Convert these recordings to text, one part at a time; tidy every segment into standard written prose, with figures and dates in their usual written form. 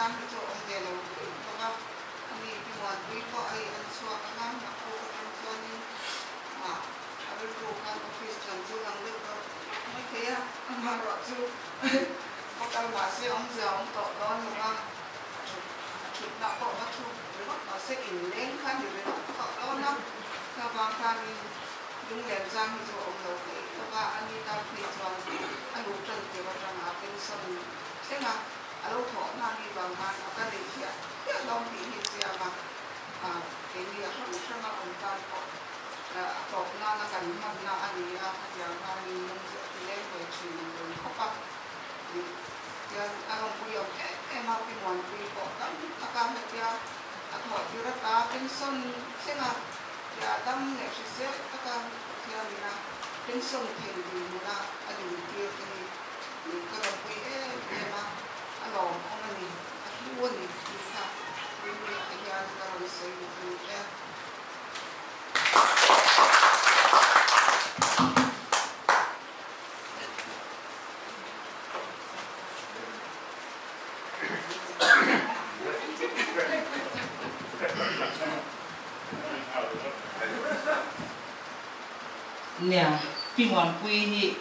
sang itu om dia lalu maka ini pimuan pipo ay answa kanam aku answa ni ada bukan office dan tu yang dia mai kaya amaro tu bakal masih om jauh tok don maka nak kok macam masih inleng kan di dalam tok don nak kabangkan yung lensang itu om lalu maka ani tak pijuan anu cantik macam apa seni sehingga alo thọ na đi bằng man ở đây thì ya long thì hiện ra mà cái gì không sao mà ông ta có na là cần mà na anh đi ya na đi nông nghiệp thì lên về chuyện rồi không bắt thì anh ông bây giờ em học cái món gì có cái cái này ya thọ thì rất làเป็นส้นใช่ไหมya đâmเนี่ยsẽ cáiที่อะไรนะเป็นส้นเทียนดีนะอันนี้เทียนนี่ก็เราไปมาAno, ano ni? Luwan ni, isa. Hindi kaya karon sa iyo niya. Nè, khi mòn quy thì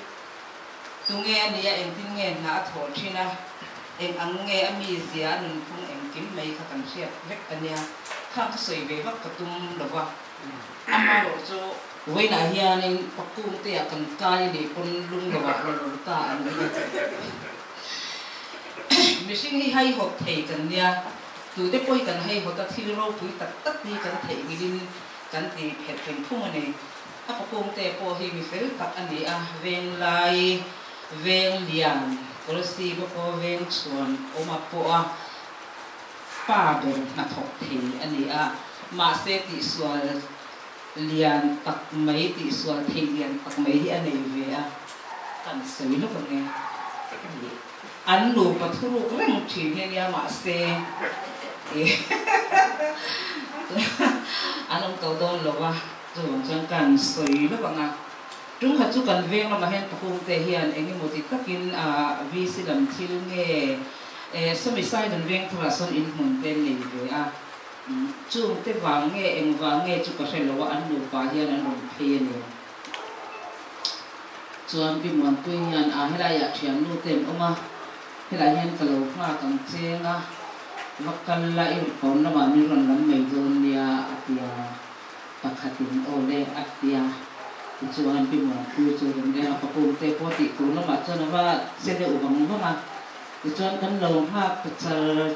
tôi nghe thì em tin nghe là thổi chi na. Em ăn nghe ami zia nên cũng em kiếm mấy cái cảnh xếp vết anh nha, khang sợi về vắt cái tung đầu vào, ama rồi cho với lại hiện nên bắt cung tê cần cay để con lung đầu vào rồi ta ăn mình sinh hay học thầy cần nha, từ đấy bôi cần hay học ta thi rô bôi tất đi cần thầy cái đi cần thì hết thành phun này, bắt cung tê bôi thì mình phải tập anh đi ven lai ven liangก็เลยสิบอกว่าเวงชวนออกมาปะป้าเดินมาถกทีอันนี้มาเสติส่วนเรียนตักไม่ติส่วนทีเรียนตักไม่ที่อันนี้เวียกันสวยลูกคนนี้อันหนูปัทุรุกเร่งทีเนี่ยมาเสอันนั้นตัวโดนหรอวะจะหวังจังกันสวยลูกคนนี้chúng ta chú cần về mà hiện tại thể hiện anh em một tí tất nhiên vì sự làm thiếu nghe số mấy sai lần về thôi là son in muốn tên này về chú tế vàng nghe em vàng nghe chú có thể là anh đủ và hiện anh đủ phê này chú anh bị muốn quên hiện hay làอยากเขียนรูปเต็มออกมาhay là hiện cái lỗ hoa cầm chénวักกันละอีกคนละมันมีคนละไม่โดนเนี่ยอัตยาปกติโอเล่อัตยาTujuan pimuan tujuan dia apa pun tepo tiku nama macam apa seni ubang apa tujuan kan lawan ha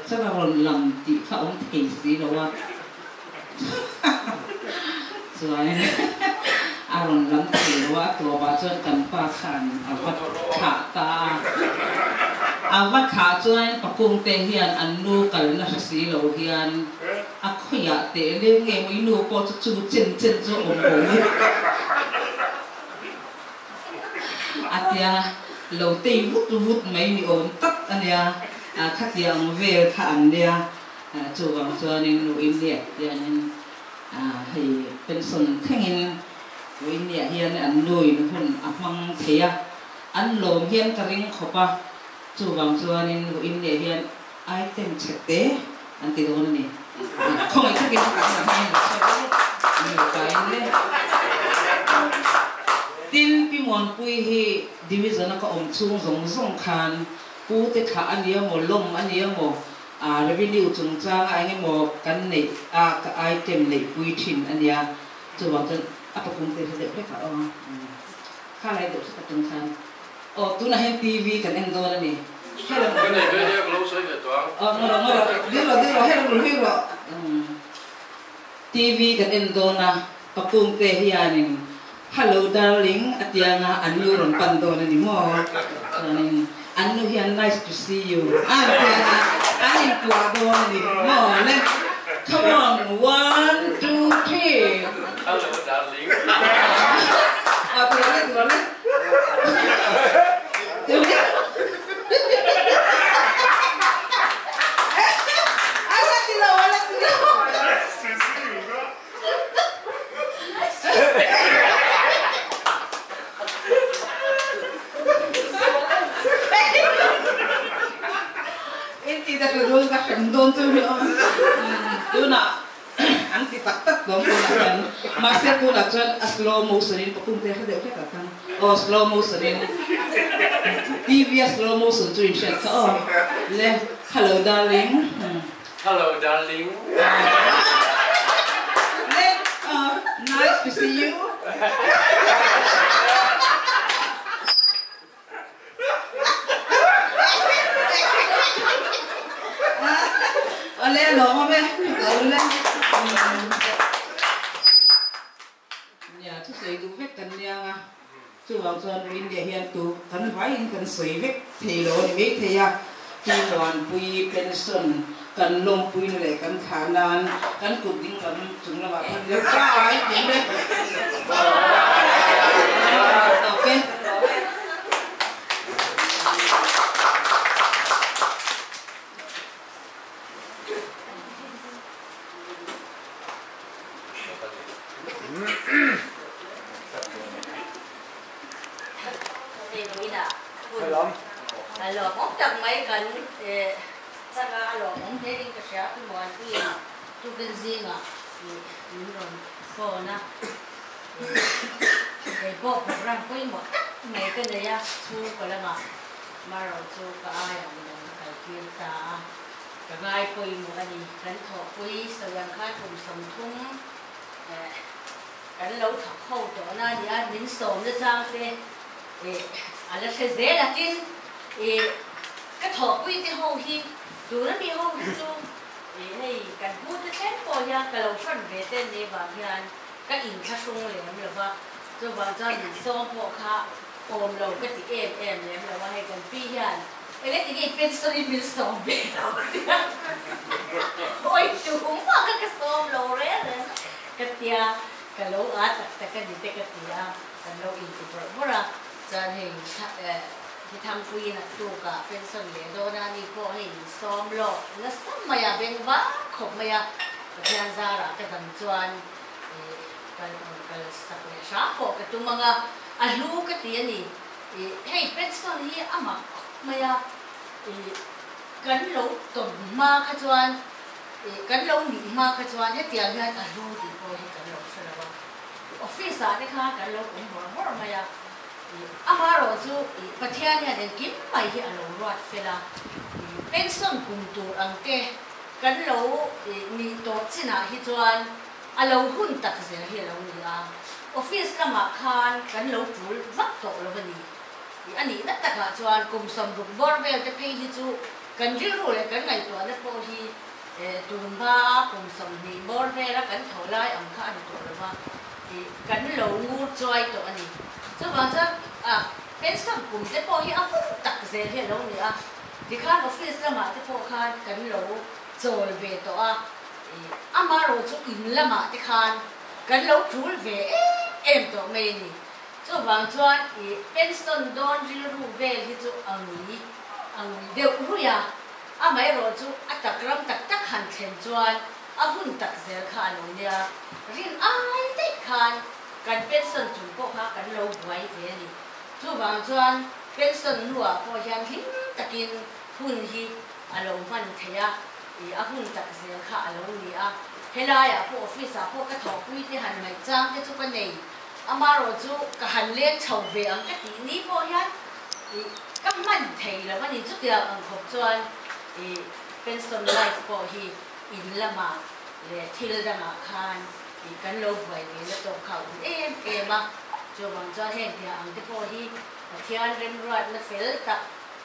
cara orang ti kau tesi lawan tujuan orang lam ti lawan tua macam kan pakan awat kata awat tujuan pakung tehian anu kalau nak sesi lawan aku ya tele ngemu inu po tu cen tu omong Atia lâu tây vút mấy ni ổn tất anh ya khách yang về thằng dia chủ vòng cho nên nuôi India nên thìเป็นส่วนแข่งin nuôi India hiện anh nuôi nó hơn măng thế anh lồng hiện cái ring khop chủ vòng cho nên nuôi India hiện item chết thế anh thấy đâu này không ai thấy cái gì cả nhiều cái này tin pi mon pui hi division ka om chung zong khan pu te kha ania mo lom ania mo revenue chung chang ai mo kan nei ka item nei pui thin ania chu wa kan apa kum te de pe kha lai do sa chung khan tu na hen tv kan en do na ni hello cái này về đây lâu sấy về toán đi rồi hello tv kan en do na pa kum te hi anin Hello darling, atianga anu ron pando na ni mo. Anu hian nice to see you. Atianga anin kuado na ni mo. Come on, 1, 2, 3. Hello darling. Tuloy. kita kedua ka kendong tu tu na ang titak-tak dong kan masih tu na cuan slow motion in pakung teh ada okey kan oh slow motion in TV slow motion tu insya Allah le hello darling Hello, darling. Nice to see you. Oleh lo me, oleh. Ya, tu saya tu vek kan yang tu orang tuan India yang tu kan vain kan saya vek thelo ni vek thayaที่ตอนปุยเป็นส่วนกันลงปุยเลยกันขานานกันกุดดิ้งกันจุงระบาดเดี๋ยวจ้าไอ้เห็นไหมโอเคAlo, mong chẳng mấy gần chắc là alo mong thế đi cái sẽ cái món gì tu cái gì mà đúng rồi phô na cái bộ program quay một mấy cái này á thu cái là mà rồi thu cái ai làm cái kia ta cái gai quay một cái gì cái thọ quay sau đó khai cùng sầm thung cái lâu thọ khâu đó na đi ăn miếng sườn cho trang thế anh là sẽ dễ là tin cái thọ quy cái hậu hi dù nó đi hậu hi chung hay cái bút cái chén coi ya cái lâu phân về tên này và hiện cái in khá sung liền là va cho bạn cho mình xong bộ khá ôm lâu cái tí em liền là va hay cái pi hiện cái tí cái bên sợi mình xong về đâu ôi chú cũng mà cái xong lâu đấy cái tia cái lâu át cái gì cái tia cái lâu in thì bữa ra cho nênที่ทำคุยนะตัวกับเป็นส่วนเหลือโดนานี่ก็เห็นซ้อมหลอกแล้วซ้ำมาอย่าเป็นว่าขบมาอย่าเพียงซาระกันจวนกันสักเลยช้าพอกันตัวมังอ่ะลูกกันเตียนี่ให้เป็นส่วนที่อ่ะมามาอย่ากันเราตุ่มมาขจวนกันเราหนีมาขจวนให้เตียงให้กันลูกดีพอให้กันเราใช่ไหมว่าออฟฟิศอะไรค่ะกันเราผมบอกว่ามาอย่าอามาเราจูประเทศเนี่ยเด็กกินไม่ที่อารมณ์รัดเวลาเป็นส่วนกลุ่มตัวอังเกกันเรามีตัวจีน่าที่จวนอารมณ์หุ่นตักเสียที่เราเนี่ยออฟฟิศละมาคานกันเราจูวัดโตเราวันนี้อันนี้นักตักจวนกลุ่มสมบูรณ์บริเวณจะเป็นที่จูกันยิ่งรู้เลยกันไงตัวนั้นพอที่ตุ่มบ้ากลุ่มสมบูรณ์บริเวณแล้วกันเท่าไรอังคารตัวเราว่ากันเรางูจอยตัวอันนี้就反正เป็นสังคมจะพอที่อาพุ่งตักเสียที่เราเนี่ยที่ข้าเราฟิสละมาที่พอข้ากันเราโจลเวตัวอามาเราจะอินละมาที่ข้ากันเราจูลเวตัวไม่นี่就反正เป็นสันดอนที่รู้เวที่จะอังเดียวรู้ยาอาไม่เราจะตักรำตักหันเข็นจวนอาพุ่งตักเสียข้าเราเนี่ยรินอายได้ข้ากันเป็นส่วนจุดพวกเขากันเราไว้เพื่อนี่ทุกบางส่วนเป็นส่วนหัวพอยังหิ้งตะกินหุ่นที่อารมณ์มันเทียหุ่นตักเสียขาอารมณ์นี่เฮลายพวกออฟฟิศพวกกระถางวิธีหันไม่จ้างที่ทุกคนนี่อามาเราจูกหันเลี้ยงชาวเวียงก็ทีนี้พอยังก็มันเทียแล้ววันนี้จุดเดียวขบจวนเป็นส่วนไลฟ์พอที่อินละมาเลยที่ละมาคานกันโลบไว้แล้วตัวเขามาจนบางเจ้าเห็นที่อังที่พอที่เที่ยวเรียนรู้และเฟลตัก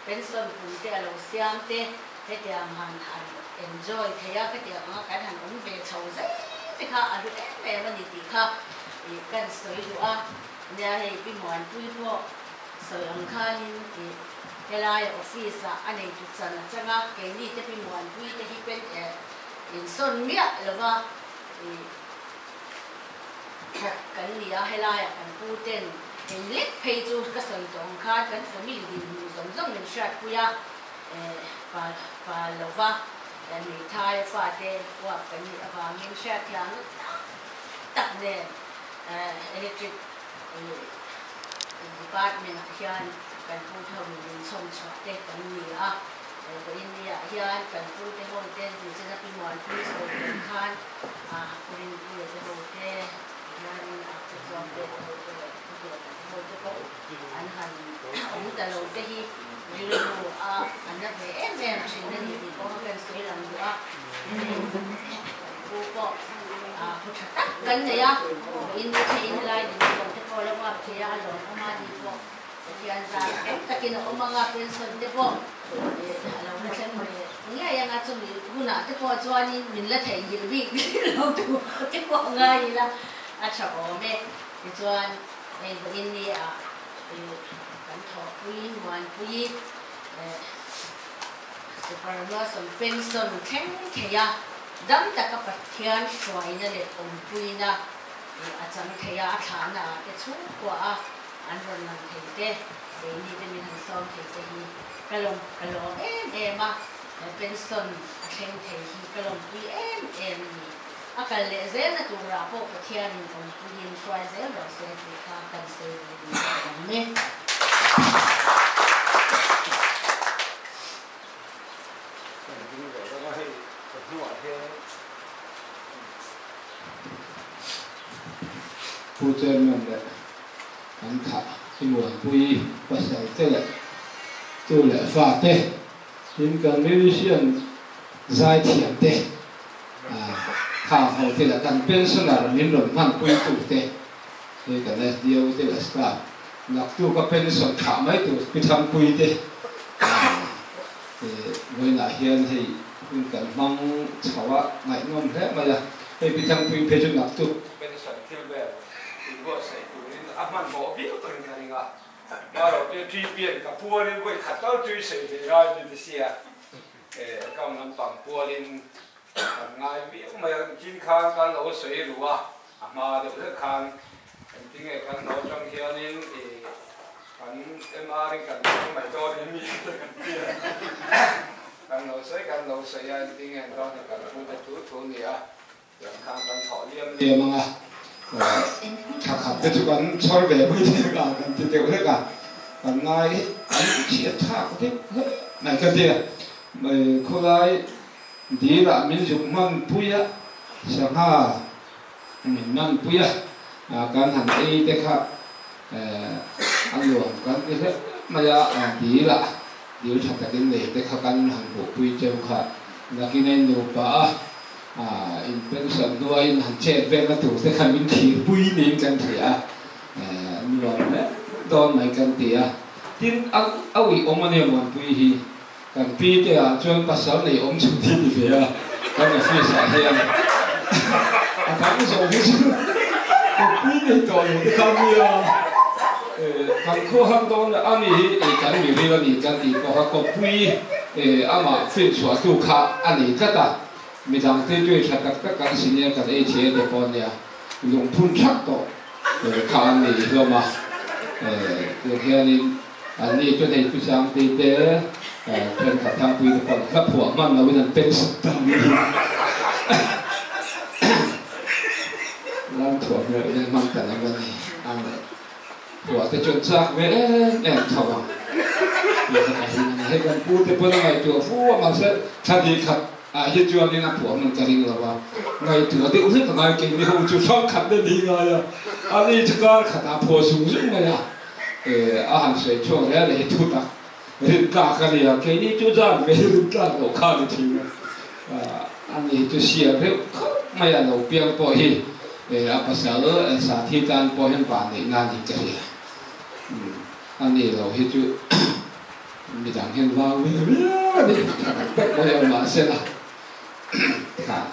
เป็นส่วนปุ่มที่เราเสียมเตะให้ที่อังหันenjoy ที่อยากให้ที่อังการหันอุ่นเบชาวใจที่ข้าอาจจะแม่มันดีข้ากันสวยดูเนี่ยให้พี่หมอนปุ้ยพวกสวยอังคาหินที่เวลาออฟฟิศอันนี้ทุกสันจะงักเกนี่จะพี่หมอนปุ้ยจะที่เป็นส่วนเมียหรือว่ากันเลี้ยให้ลายกันพูดเต้นเห็นเล็กเพย์จูก็ใส่ตรงคากันสมิลดินสมส่งเงินชาติกุยาปาลว่ากันนี่ทายฟาเต้ว่ากันนี่ปาเงินชาติยังตักเนี่ยอิเล็กทริกดีพาร์ตเมนต์ที่อันกันพูดเท่านี้ส่งชาติกันนี่ก็อินเดีย hian kan pu te hon ten du chena pi mon pi so ten khan kurin pu te ho te nan te chuan te ho te ko an han ong ta lo te hi ri lo an na ve em chin na ni ko kan soi lam du pu ko pu thata kan ne ya in te in lai ni ko te ko la wa te ya lo ma ni ko yan sa takin o mga pension te po alam na siya mo nga yang atong guna te po chuanin min la thai gilbi lo tu te po nga ila at sa ome chuan ay in ni kan tho pui wan pui superannuation pension theng theya dam ta ka pathian shwai na le om pui na acham theya thana te chu kwa an ron lang thete ni te min som thete hi kalong em ma pension a theng the hi kalong pi em ni akal le zel na tu ra po pathian in on pu in shwai zel ro se ti ka kan se niผู้เจริญมันเลยอันขาที่หลวงปุยภาษาเจ้าแหละฝาเต้ยินกันไม่รู้เชื่อใจเทียมเต้ข้าวเขาที่ละกันเป็นสนามนินหลงมันปุยตุเต้นี่กันเลยเดียวที่ละสตาร์หลักตัวก็เป็นส่วนขาไม่ตัวไปทำปุยเต้เวลาเฮียนให้คุณกันมังชาวะไหนงอมแท้มาละให้ไปทำปุยเพชรหลักตัวเป็นส่วนที่แบบก็ใส่ตัวนี้มันบอกบิ้วตัวนี้อะไรเงี้ยมาเราจะที่เปลี่ยนกับพัวนี่ไปขัดต้นจุยใส่ในร้านนี่เสียกำลังปั่นพัวลินง่ายบิ้วมากินข้าวกันเราใส่หรือว่ามาเดี๋ยวเลิกข้าวจริงๆกันเราจังเฮียนี่กันมาเรื่องกันไม่โดนมีกันเปลี่ยนกันเราใส่จริงๆตอนนี้กันพูดตัวนี้อย่างข้างกันถอดเลี่ยมมั้งขับแต่ทุกวันชอบแบบไม่ได้กันที่เดียวเลยกันง่ายอันเชี่ยท่าก็ที่ไหนกันเดียวไม่คนไรดีละมิจุมันปุยะสังหามันปุยะการหันไอ้เด็กครับอันหลวงกันที่ไม่ยาดีละเดี๋ยวฉันจะกินเลยเด็กเขากันหันบุปุยเจ้าค่ะนักกินในหนูป่าอินเป็นส่วนด้วยหันเช็ดเวลาถูกแต่คำมินขีปุยนี่กันเถียมีหลอนเนี่ยตอนไหนกันเถียที่เอาอีอมมันเนี่ยมันปุยฮีกันปีเดียจนภาษาในอมชุดที่ดีเฟียกันจะฟีสายเฮียอาการไม่สมบูรณ์ปุยในตอนที่คำเนี่ยกันคู่ห้างตอนอันนี้กันมีเรื่องนี้กันที่ก็ปุยอามาฟีสว่าตัวขาอันนี้ก็ได้มีทางที่ช่วยชัดตักกันสิ่งนี้กันเชียเดปอนเนี่ยลงทุนชักต่อข้าวนี่เรามาเรื่องนี้อันนี้ก็ในพิจารณาเตะเป็นขัดทางปุยเดปอนครับหัวมันเราเป็นเป็นสุดท้ายร่างถั่วเนี่ยยังมันแต่ละวันนี้อันนี้หัวแต่จนซักเว้แอบทว่าให้กันพูดแต่เพื่อนไงตัวฟูว่ามันเสร็จทันทีครับเฮียจวนนี่นะผัวมันจะริงหรอวะไงถือเด็กเล็กไงเก่งนี่เขาจุดช่องขัดได้ดีไงอันนี้จะการขัดผัวสูงสุดไงอาหารสวยช่วงนี้เลยทุกตักเรื่องกากันเลยเก่งนี่จุดจ้าไม่รู้กาเราข้าไม่ทิ้งอันนี้จะเสียเรื่องไม่อยากเราเปลี่ยนปล่อยภาษาสาธิตการปล่อยให้ป่านในงานอีกจะเลยอันนี้เราเฮียจุมีทางเห็นว่าไม่ได้แต่ก็ยังมาเสียละ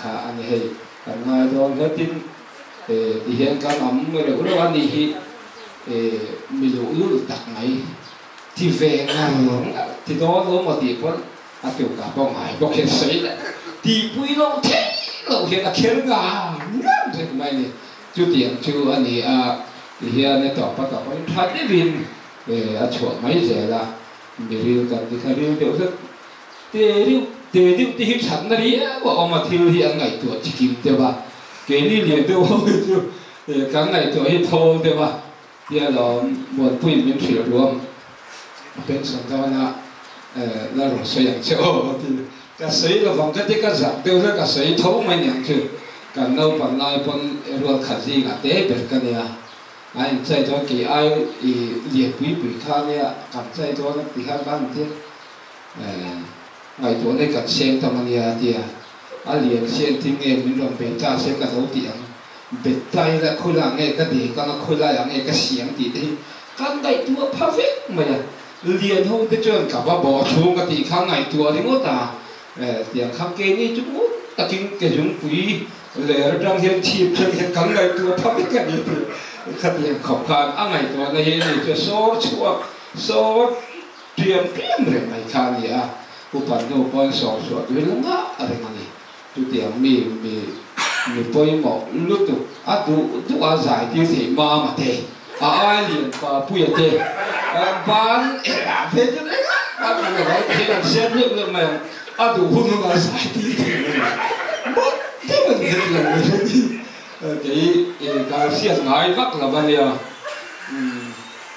ขาอันนี้ให้กันมาโดนแล้วทิ้งที่เห็นการนำเมื่อเราวันนี้มีรู้ตักไหนที่เวงานที่โดนเราหมดที่คนอาเกี่ยวกับป้องหายบอกเห็นใส่ละที่ปุยเราเท่เราเห็นเขียนงานใช่ไหมนี่จุดเดียวจุดอันนี้ที่เห็นในต่อประกอบมันทัดได้บินช่วยไม่เสียละมีเรื่องกันที่เขาเรื่องเดียวกันเดี๋ยวที่ฉันนั่นเองว่าเอามาที่เรียนไงตัวจิกิมเดี๋ยวว่าเกลี่ยเรียนเดี๋ยวกันไงตัวให้โทเดี๋ยวว่าเดี๋ยวเราบวชผู้หญิงเป็นเสือรวมเป็นสันตวนะแล้วเราเสียงเจ้าที่ cái sấy là vòng cái giặc tiêu ra cái sấy thấu mấy nhàng chứ cái nâu bằng lai bằng ruột khát gì ngã té bệt cái này anh chạy cho cái ai liệt quý khá này cảm chạy cho nó thì khá bán thế ngày chỗ này cần xem thằng này thì liệt xem thì nghe mình làm bể ta sẽ cả đầu tiền bể tay là khôi là nghe cái gì cái nó khôi là nghe cái xiềng thì đấy cái này tua perfect mà liền hôm tới trường cả ba bỏ xuống cái thì khang ngày tua thì ngót ta tiền khang kê ni chúng ngót ta kinh cái chúng quý lệ trong hiện chìm trong hiện cắn ngày tua perfect cái gì cái tiền khóc khan ngày tua này hiện cho số chua số tiệm rồi ngày khan gì upan no pon so tu lenga are mani tu tiang mi poi mo lutu tu zai ti si ma te ai liền pa pu te ban ve tu ne tu ne te na sen ni le ma tu hu no zai ti mo te ma ni le cái cái xiên ngài vắt là bao nhiêu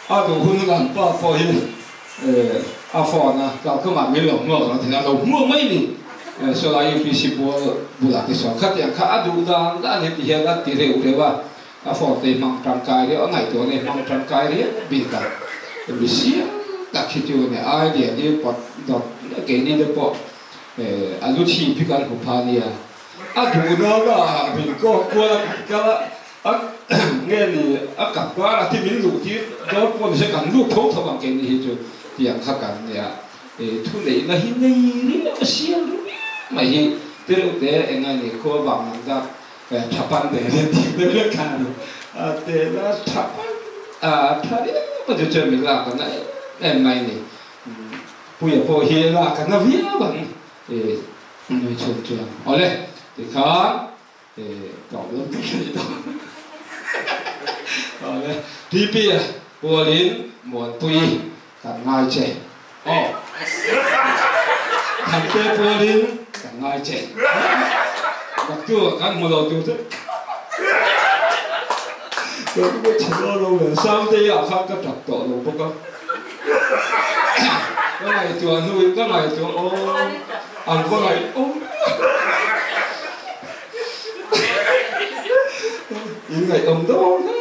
tu hu no pa po hi phò na cái mà mình lồng ngõ thì là lồng mua mấy đi sau này khi xí bùa là cái số khác thì khác đủ đã nên thì hiện là tỷ lệ đấy và phò thì mang trăm cái đấy ở ngày tuổi này mang trăm cái đấy bị cả bị xí đặc khi chỗ này ai để đi bắt đọc cái này được bỏ lúc chi bị cái của pha này đủ nó là bị có qua cái nghe thì cảm quá là thì mình lụt thì đó còn sẽ cảm lụt thấu thấu bằng cái này chứ tiền khác cả nhà thu lấy là hiện nay đi nó xiên mà hiện từ lúc đấy anh ấy có bằng ra chắp ăn để lên thì được cả rồi để là chắp thay bây giờ chơi mình làm cái này em này này bây giờ bỏ hiện là cái nó viết bằng người chơi chơi ở đây thì khó thì cậu lớn cái gì đó ở đây thì bây giờ bùa đến muốn tùy cả ngày trẻ, thằng tê bùa đến cả ngày trẻ, mặc dù các mùa đầu tiêu thức, rồi cái chuyện đó lâu rồi, sao tê ở khác cái trật tổ rồi bốc không? Cái này chùa nuôi, cái này chùa ăn cái này những ngày ông đó,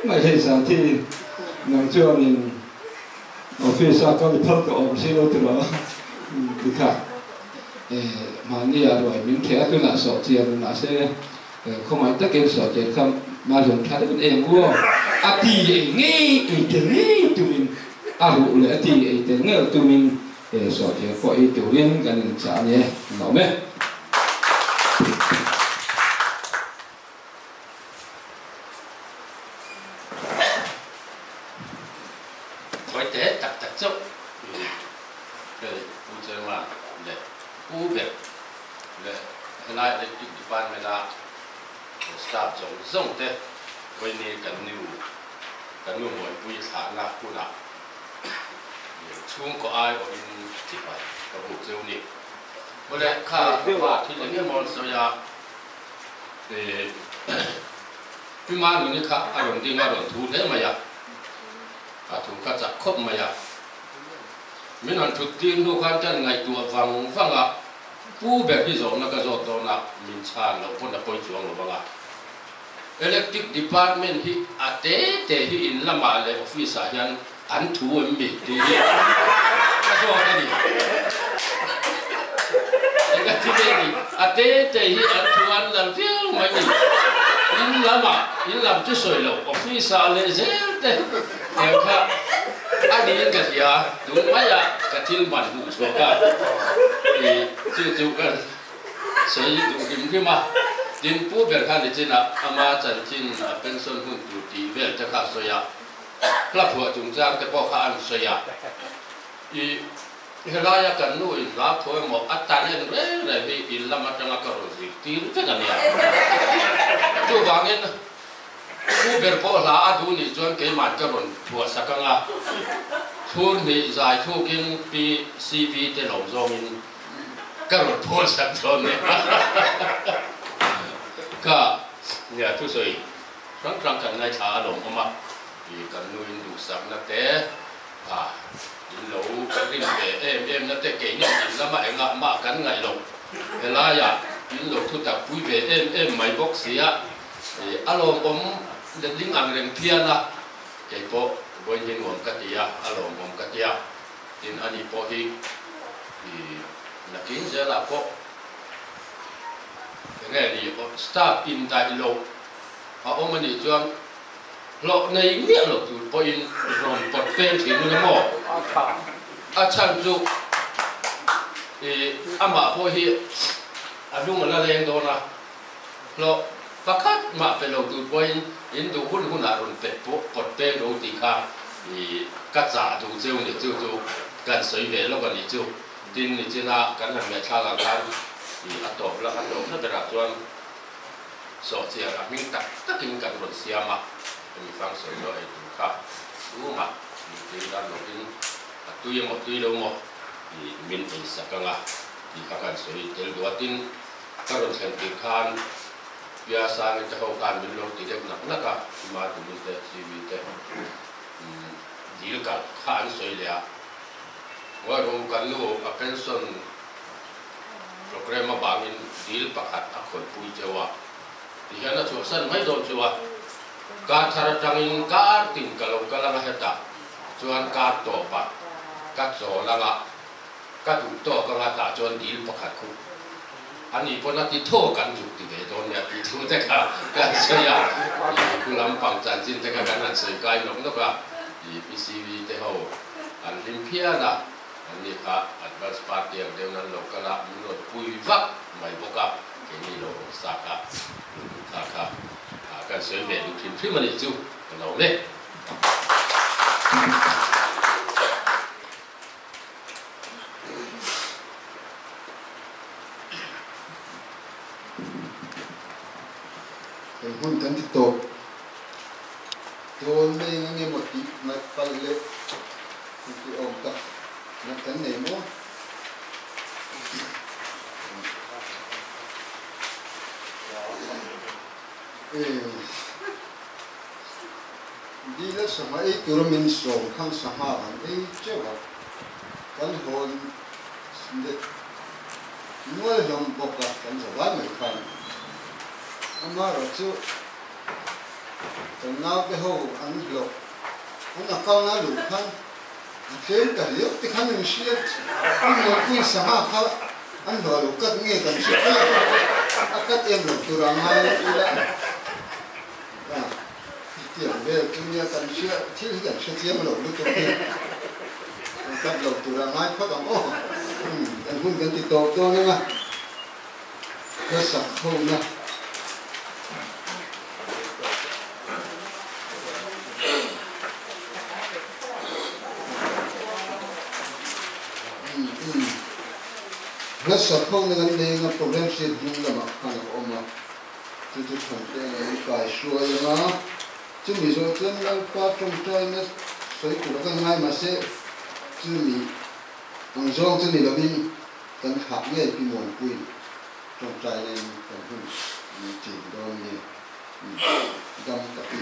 mà hiện sao thì nàng chưa mình ở phía sau có cái phân của xe ô tô thì khác mà như rồi mình thấy tôi là sọ tiền là sẽ không phải tất cả sọ tiền không mà dùng thay cái em mua thì nghe tiền nghe tụi mình đủ lẽ thì tiền nghe tụi mình sọ tiền có ý tiểu liên gần trả nhé nói mấy rong te với này cần nhiều người vui thả na cu na chung có ai ở bên thì phải có bộ dấu nè bây giờ khá và thì những món sao ya thì cái mà những khá ai dùng đi mà dùng thu thế mà ya thu khá chặt khóc mà ya mình ăn chút tiền đâu khăn chân ngày tuổi vàng vàng pu bẹt đi rồi nó cái rồi đó là mình chán nó vẫn là coi chuông rồi vàng electric department hi ate te hi in lama le office hian an thu em mi ti ka so ka ni ka ti ni ate te hi an thu an lam fiu mai ni in lam chu soi lo office le zel te em kha ani in ka ya du mai ya ka til ban du so ka chu ka sei du kim ki ma din pu ber khan le china ama chan chin pension hun tu ti vel ta kha soya kla phua chung jang te po kha an soya I helaya kan nu in la phoi mo atan en re hi in lama tanga ka ro ji ti ta kan ya tu wangin pu ber po la adu ni jon ke man ka ron phua sakanga thun ni zai thu king pi cv te lo zong in ka ron phua sak thon ne ka nhà thu soi răng răng cần ngay thả lồng mà thì cần nuôi đủ sẵn là té in lo cái rim về em nó te kể nhau in lắm mà cắn ngày lộc cái lá ya in lo thu tập vui về em mày bốc xía alo om để linh ăn rèn thiên à cái bộ với những nguồn cát ya alo nguồn cát ya in anh đi bộ hi là kiến sẽ là bộ cái này thì start in tại lộc ông mình đi chọn lọ này miệng lọ tụi bôi rồng bọt pen thì nó mỏ chăn chú mà bôi hi đúng là lên đó là lọ bắt cắt mà phải lọ tụi bôi in đồ hun là rồng bọt pen đồ thì cả cắt giả đồ treo này treo cần sấy về nó còn này treo tin này trên là cái này người ta làm cái ăn tổ nó phải là chọn sọ chia là mình tất kinh cần rồi xia mà mình phang soi nó hay đúng khác đúng mà mình thấy là nó cái tuy đâu mà thì mình phải sắc nga thì các bạn soi tel dua tin các bạn xem thì khan biasa người ta học khan mình lo thì đẹp nặng cả mà tụi mình sẽ chỉ biết deal cả khan soi là và rồi cần lo pension program mà bangin deal pakat akon pui jawa thì hiện là chỗ sân mấy đồ chỗ cá thara trangin cá tìm kalau kalang heta chuan cá tổ bạc cá chỗ langa cá đủ tổ cái ngata chuan deal pakat ku anh ấy pun nanti thô kan juk ti ve don ya ti thu te ka kan saya kulam pang chan jin te ka kan an sei kai nok nok ka PCV te ho an limpia na ani ka advance party ang deu nan lokala minot pui vak mai boka ke ni lo saka ka kan sei ve du tin phim mani chu lo le hun kan ti to ton me nge mo ti na pal le ti om ta na kan ne mo đi là sama ấy tụi mình sống khang sama anh ấy chứ mà kan hồn để nuôi lòng bọc cả kan giờ mình khang ama rồi chứ còn nào cái hồ ăn lộc anh là con nó lục khăn thêm cả liệu thì khăn mình xuyên nhưng mà khi sama khá anh hỏi lục cắt nghe cần xuyên cắt em lục từ rằng hai là tiền về cái nghe cần xuyên thì cần xuyên thêm lục lúc cho kia cắt lục từ rằng hai phát động ô anh không cần thì tổ cho nữa mà cái sập không nè rất sắp không nên đây là problem sẽ đúng là mà khăn là ôm mà tôi không thể là cái xuôi mà chứ mình rồi chân là qua trong trái nó sấy của cái ngay mà sẽ chứ mình bằng rong chứ mình là mình cần học nghe cái nguồn quy trong trái này cần hơn chỉ đó như đâm cả cái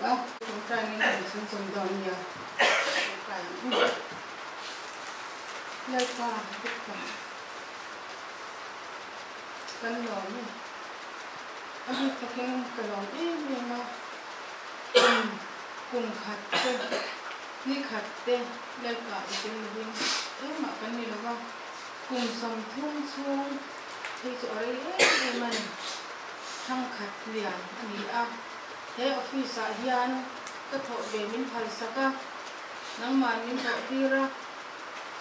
á chúng ta nên làm sinh sống đòn nhiều cái lấy qua tất cả cái lò này anh đi thực hiện cái lò nhưng mà cùng khát tên ní khát tên lấy cả cái gì mà cái này là cùng sống thung xuống thì chỗ ấy em mình thăng khát liền anh đi thế office hian cái thọ về mình phải saka nang man mình thọ tira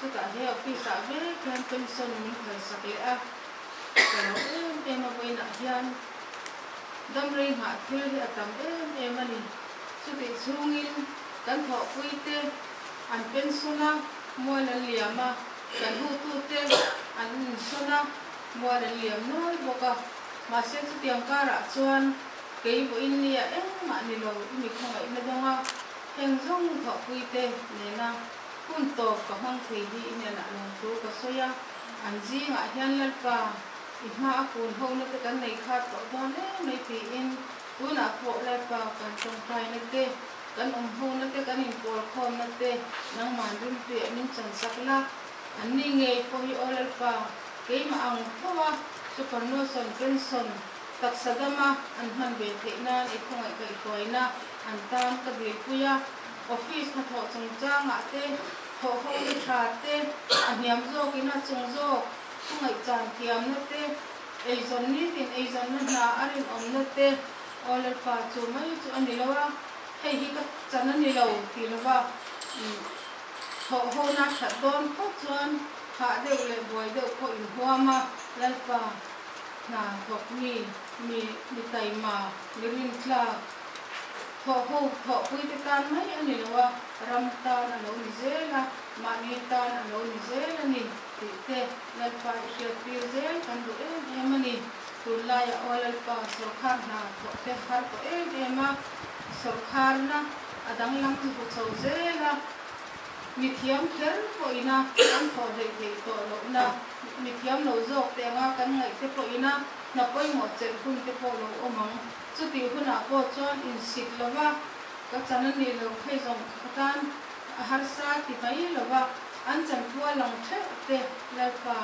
cho cả thế office về cái pension mình phải saka kalau em mà quay lại hian đâm rây hạ thiêu thì tầm em mà đi cho bị sungin kan thọ quy tê anh pensiona mua lần liam mà kan hu tu tê anh sona mua lần liam nói boka mà sẽ cho tiền cả ra chuan cái bộ in nia mà ni lo mi không ai na donga heng zong thọ quy tê nè na kun to ka hang thei hi nè na long tu ka soya an ji nga hian lal pa ima kun ho na te kan nei khat ko don nei ti in tu na pho lal pa kan tong kai na te kan ho na te kan in por khom na te nang man rim pe min chan sakla an ni nge ko hi olal pa ke ma ang thawa superno son pension tak sadama an han be the na ikong ai kai koi na an tam ka be puya office na tho chung cha nga te tho ho ni tha te an hiam zo ki na chung zo kung ai chan thiam na te ei zon ni tin ei zon na arin om na te olal pa chu mai chu ani lawa hei hi ka chan ani lo ti lawa tho ho na tha don ko chuan ha deu le boy deu ko in huama lal pa na thok mi tai ma lirin kla thọ quy te kan mai ani lawa ram ta na lo ni zela ma ni ta na lo ni zela ni te lal pa sia tir zel kan do mani tu la ya olal pa so khar na thọ te har ko ma so khar na adang lang tu so zela mi thiam kher ko ina kan tho dei dei to lo na mi thiam lo jok te nga kan ngai te ko ina na poi mo chen hun te po lo omang chu ti huna po chon in sik lova ka chanan ni lo khei jong khatan har sa ti pai lova an chan thua long the te la pa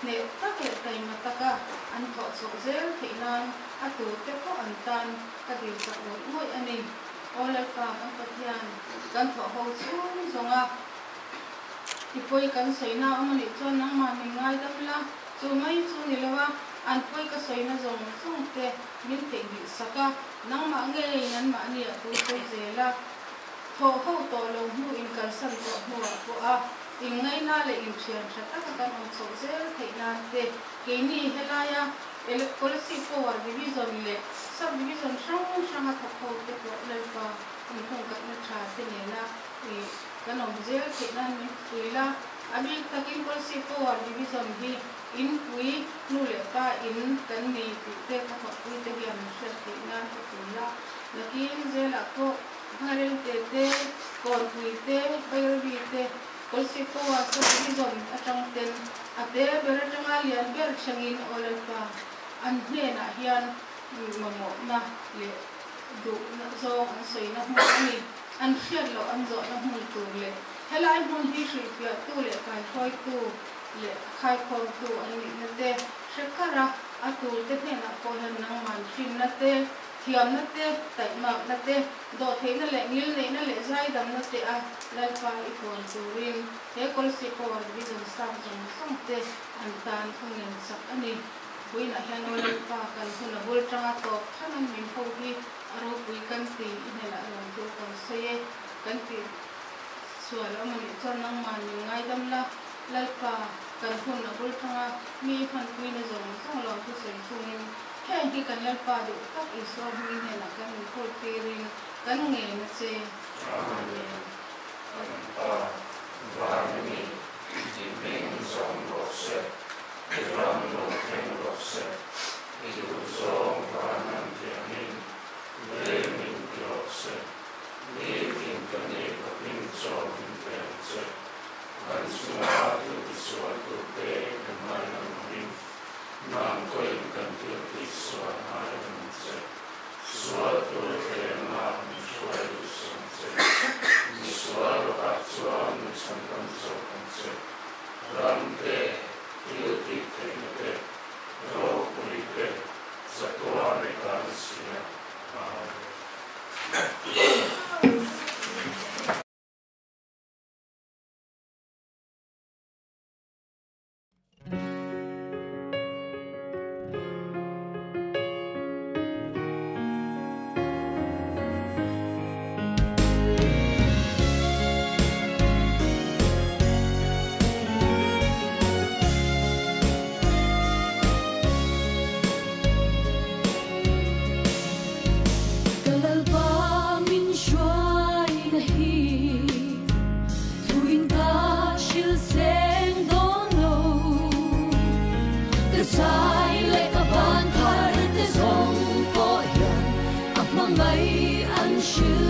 ne tak le tai ma taka an tho so zel theinan atu te ko an tan ka dil sa moi ani olal pa an pathian kan tho ho chung zonga ipoi kan soina amani chon nang ma mi ngai damla chu mai chu ni lawa an poi ka soina zong sung te min te gi saka nang ma nge nan ma ni a tu te zela tho ho to lo hu in kan san to hu ko a in ngai na le in thian tha ta ka kan on so zel thei na te ke ni helaya ele policy power division le sub division sang tha ho te ko le pa in thong ka na tha te ne na e kan on zel thei na ni tuila abi takin policy power division hi in pui nu le pa in kan ni ti te ka tho pui te hiam se ti na te tuila lakin zela ko haren te kon pui te bayar bi te policy power so division atang ten ate ber tanga lian ber changin olal pa an hne na hian mamo na le du na zo an sei na mu ani an khiat lo an zo na mu tu le helai mun hi sri pia tu le kai khoi tu le khai khoi tu an ni na te shekara atu te ne na ko han nang man fin na te thiam na te tai ma na te do the na le ngil nei na le zai dam na te a lai pa I kon tu rin he kol si ko war vision sam jong song te an tan khong nen sak ani bui na hian ol pa kan huna bul tanga to thanan min ho hi aro bui kan ti ne la ron tu kon soye kan ti sual amani chon nang man ngai dam la lal pa kan huna bul tanga mi phan pui na jong song lo tu sei chungin he hi kan lal pa du tak I so hi ne la kan ko ti rin kan nge na se amen Vani di ping song rose ram no ken rose idu song vanan tiamin le min rose le min kane ko ping song rose kan suma tu suat tu te manam rim nam ko in kan tu suat hai rose suat tu te nam suat shoes.